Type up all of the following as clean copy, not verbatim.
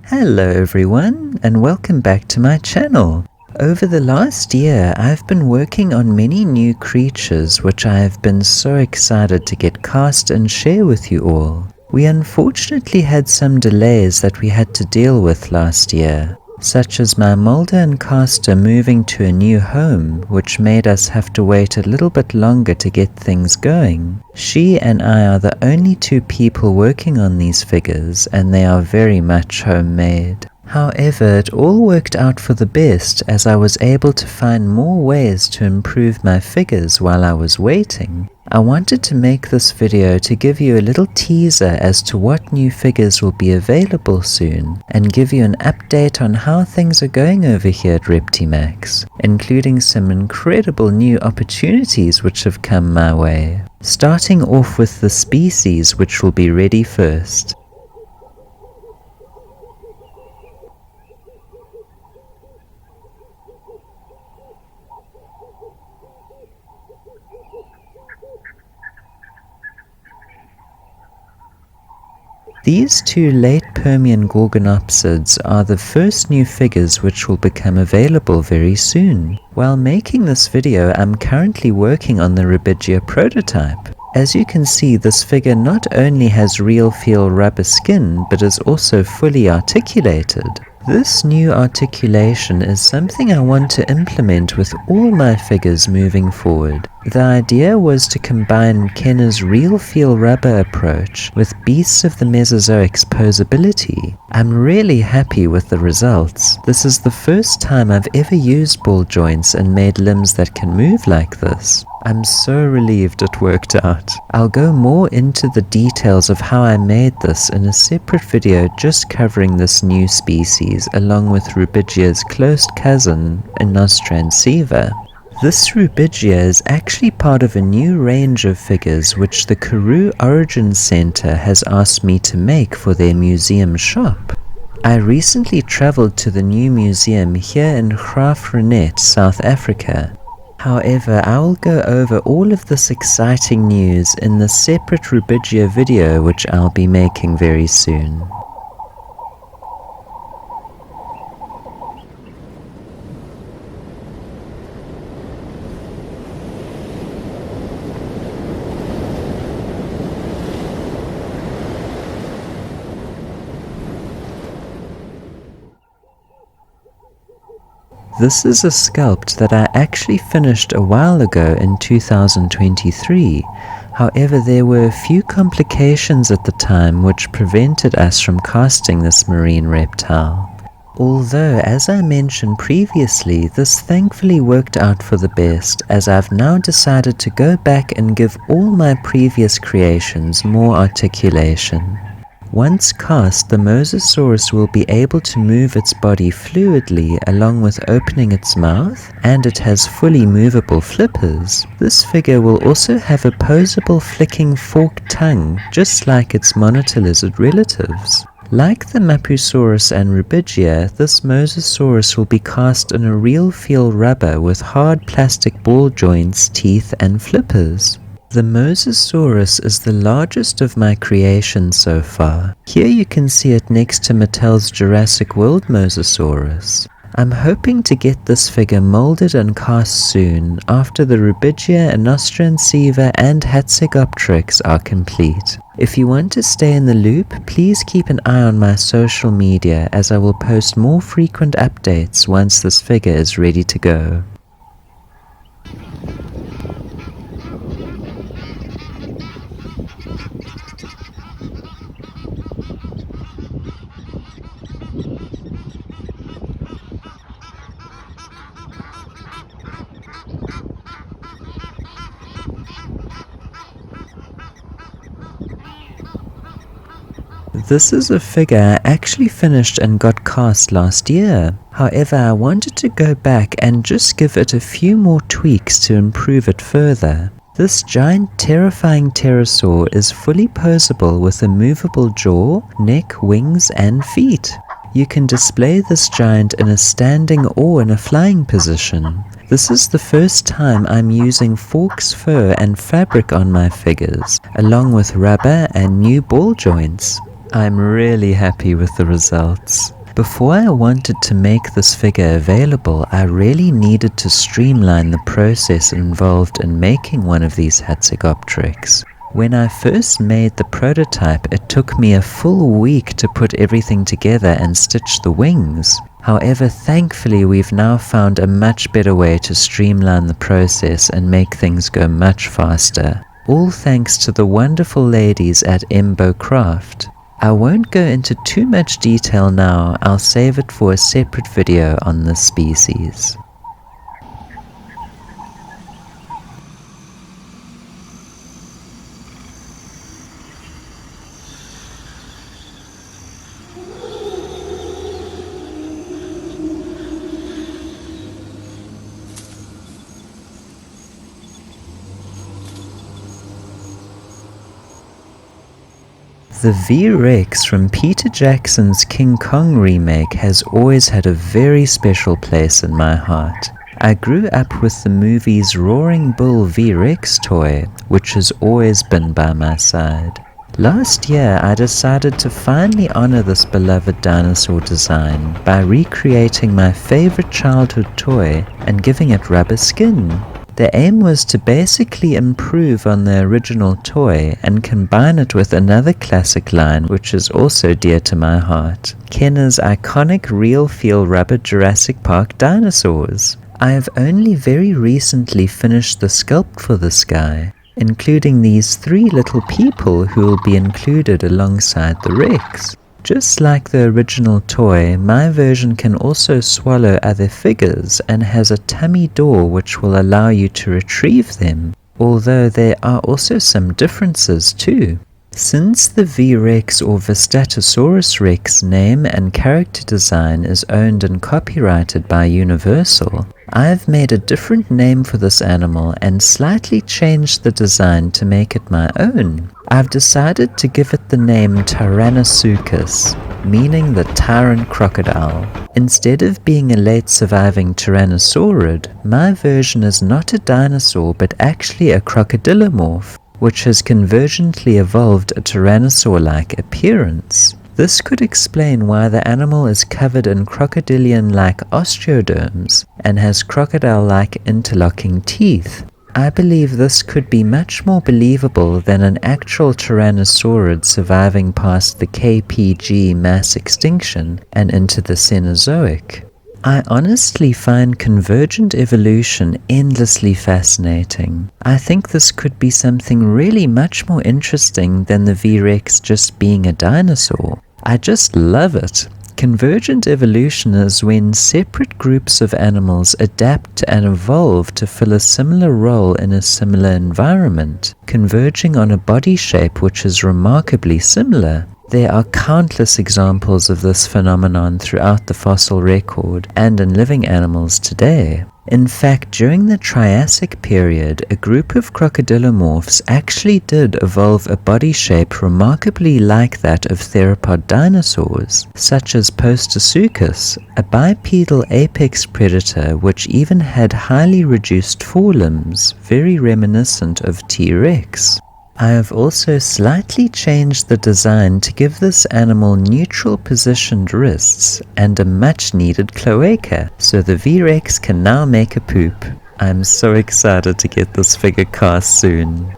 Hello everyone, and welcome back to my channel. Over the last year, I've been working on many new creatures which I have been so excited to get cast and share with you all. We unfortunately had some delays that we had to deal with last year, such as my molder and caster moving to a new home, which made us have to wait a little bit longer to get things going. She and I are the only two people working on these figures, and they are very much homemade. However, it all worked out for the best, as I was able to find more ways to improve my figures while I was waiting. I wanted to make this video to give you a little teaser as to what new figures will be available soon, and give you an update on how things are going over here at ReptiMax, including some incredible new opportunities which have come my way. Starting off with the species which will be ready first. These two late Permian Gorgonopsids are the first new figures which will become available very soon. While making this video, I'm currently working on the Rubidgea prototype. As you can see, this figure not only has real feel rubber skin, but is also fully articulated. This new articulation is something I want to implement with all my figures moving forward. The idea was to combine Kenner's real feel rubber approach with Beasts of the Mesozoic's posability. I'm really happy with the results. This is the first time I've ever used ball joints and made limbs that can move like this. I'm so relieved it worked out. I'll go more into the details of how I made this in a separate video just covering this new species along with Rubidgea's close cousin, Inostranceva. This Rubidgea is actually part of a new range of figures which the Karoo Origin Center has asked me to make for their museum shop. I recently traveled to the new museum here in Graaff-Reinet, South Africa. However, I will go over all of this exciting news in the separate Rubidgea video which I'll be making very soon. This is a sculpt that I actually finished a while ago in 2023. However, there were a few complications at the time which prevented us from casting this marine reptile. Although, as I mentioned previously, this thankfully worked out for the best, as I've now decided to go back and give all my previous creations more articulation. Once cast, the Mosasaurus will be able to move its body fluidly along with opening its mouth, and it has fully movable flippers. This figure will also have a posable flicking forked tongue, just like its monitor lizard relatives. Like the Mapusaurus and Rubidgea, this Mosasaurus will be cast in a real feel rubber with hard plastic ball joints, teeth and flippers. The Mosasaurus is the largest of my creations so far. Here you can see it next to Mattel's Jurassic World Mosasaurus. I'm hoping to get this figure molded and cast soon, after the Rubidgea, Inostranceva and Hatzegopteryx are complete. If you want to stay in the loop, please keep an eye on my social media, as I will post more frequent updates once this figure is ready to go. This is a figure I actually finished and got cast last year. However, I wanted to go back and just give it a few more tweaks to improve it further. This giant terrifying pterosaur is fully posable with a movable jaw, neck, wings and feet. You can display this giant in a standing or in a flying position. This is the first time I'm using forks, fur and fabric on my figures, along with rubber and new ball joints. I'm really happy with the results. Before I wanted to make this figure available, I really needed to streamline the process involved in making one of these Hatzegopteryx. When I first made the prototype, it took me a full week to put everything together and stitch the wings. However, thankfully we've now found a much better way to streamline the process and make things go much faster. All thanks to the wonderful ladies at Embo Craft. I won't go into too much detail now, I'll save it for a separate video on this species. The V-Rex from Peter Jackson's King Kong remake has always had a very special place in my heart. I grew up with the movie's Roaring Bull V-Rex toy, which has always been by my side. Last year I decided to finally honor this beloved dinosaur design by recreating my favorite childhood toy and giving it rubber skin. The aim was to basically improve on the original toy and combine it with another classic line which is also dear to my heart, Kenner's iconic real-feel rubber Jurassic Park dinosaurs. I have only very recently finished the sculpt for this guy, including these 3 little people who will be included alongside the Rex. Just like the original toy, my version can also swallow other figures and has a tummy door which will allow you to retrieve them, although there are also some differences too. Since the V-Rex or Vistatosaurus Rex name and character design is owned and copyrighted by Universal, I have made a different name for this animal and slightly changed the design to make it my own. I've decided to give it the name Tyrannosuchus, meaning the tyrant crocodile. Instead of being a late surviving tyrannosaurid, my version is not a dinosaur but actually a crocodilomorph, which has convergently evolved a tyrannosaur-like appearance. This could explain why the animal is covered in crocodilian-like osteoderms and has crocodile-like interlocking teeth. I believe this could be much more believable than an actual tyrannosaurid surviving past the KPG mass extinction and into the Cenozoic. I honestly find convergent evolution endlessly fascinating. I think this could be something really much more interesting than the V-Rex just being a dinosaur. I just love it. Convergent evolution is when separate groups of animals adapt and evolve to fill a similar role in a similar environment, converging on a body shape which is remarkably similar. There are countless examples of this phenomenon throughout the fossil record and in living animals today. In fact, during the Triassic period, a group of crocodilomorphs actually did evolve a body shape remarkably like that of theropod dinosaurs, such as Postosuchus, a bipedal apex predator which even had highly reduced forelimbs, very reminiscent of T-Rex. I have also slightly changed the design to give this animal neutral positioned wrists and a much needed cloaca, so the V-Rex can now make a poop. I'm so excited to get this figure cast soon.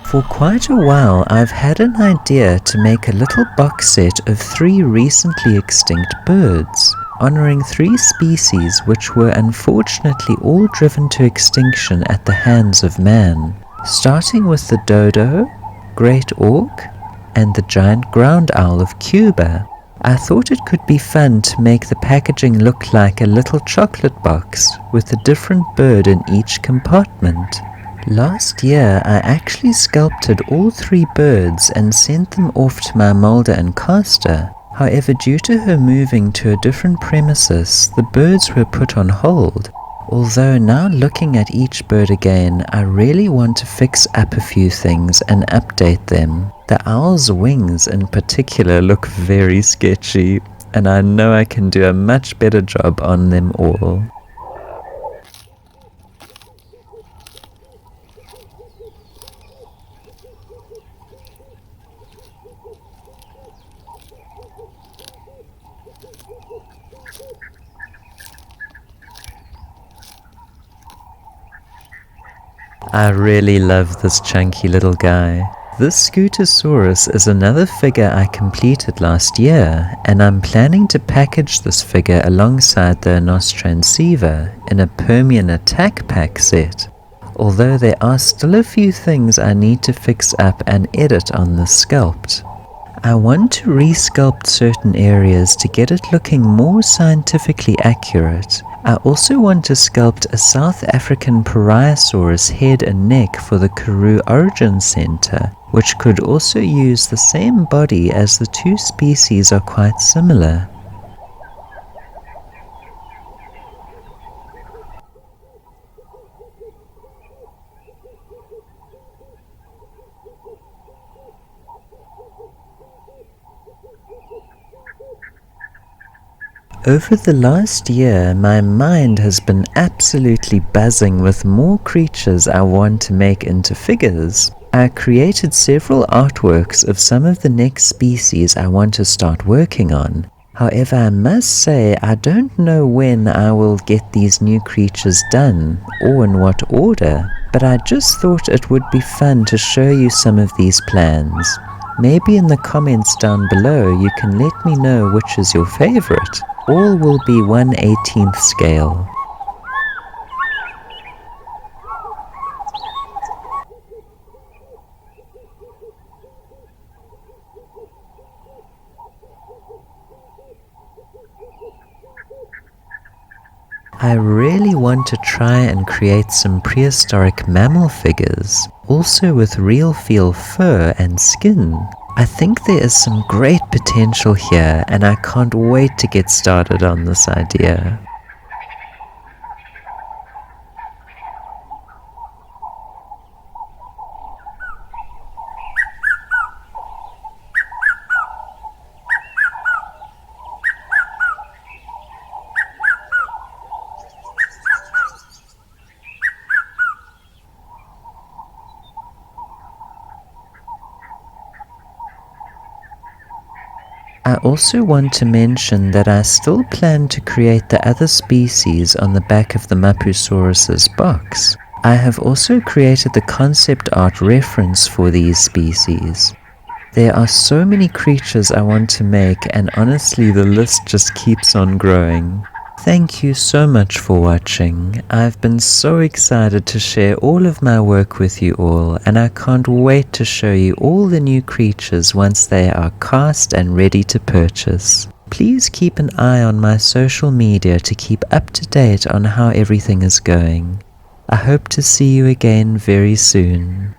For quite a while I've had an idea to make a little box set of 3 recently extinct birds, honoring 3 species which were unfortunately all driven to extinction at the hands of man, starting with the dodo, great auk, and the giant ground owl of Cuba. I thought it could be fun to make the packaging look like a little chocolate box with a different bird in each compartment. Last year I actually sculpted all 3 birds and sent them off to my molder and caster. However, due to her moving to a different premises, the birds were put on hold. Although now looking at each bird again, I really want to fix up a few things and update them. The owl's wings in particular look very sketchy. and I know I can do a much better job on them all. I really love this chunky little guy. This Scootosaurus is another figure I completed last year, and I'm planning to package this figure alongside the Nostransiva in a Permian attack pack set. Although there are still a few things I need to fix up and edit on this sculpt. I want to resculpt certain areas to get it looking more scientifically accurate. I also want to sculpt a South African Pariasaurus head and neck for the Karoo Origin Center, which could also use the same body as the two species are quite similar. Over the last year, my mind has been absolutely buzzing with more creatures I want to make into figures. I created several artworks of some of the next species I want to start working on. However, I must say I don't know when I will get these new creatures done, or in what order, but I just thought it would be fun to show you some of these plans. Maybe in the comments down below you can let me know which is your favorite. All will be 1/18th scale. I really want to try and create some prehistoric mammal figures, also with real feel fur and skin. I think there is some great potential here, and I can't wait to get started on this idea. I also want to mention that I still plan to create the other species on the back of the Mapusaurus's box. I have also created the concept art reference for these species. There are so many creatures I want to make, and honestly the list just keeps on growing. Thank you so much for watching. I've been so excited to share all of my work with you all, and I can't wait to show you all the new creatures once they are cast and ready to purchase. Please keep an eye on my social media to keep up to date on how everything is going. I hope to see you again very soon.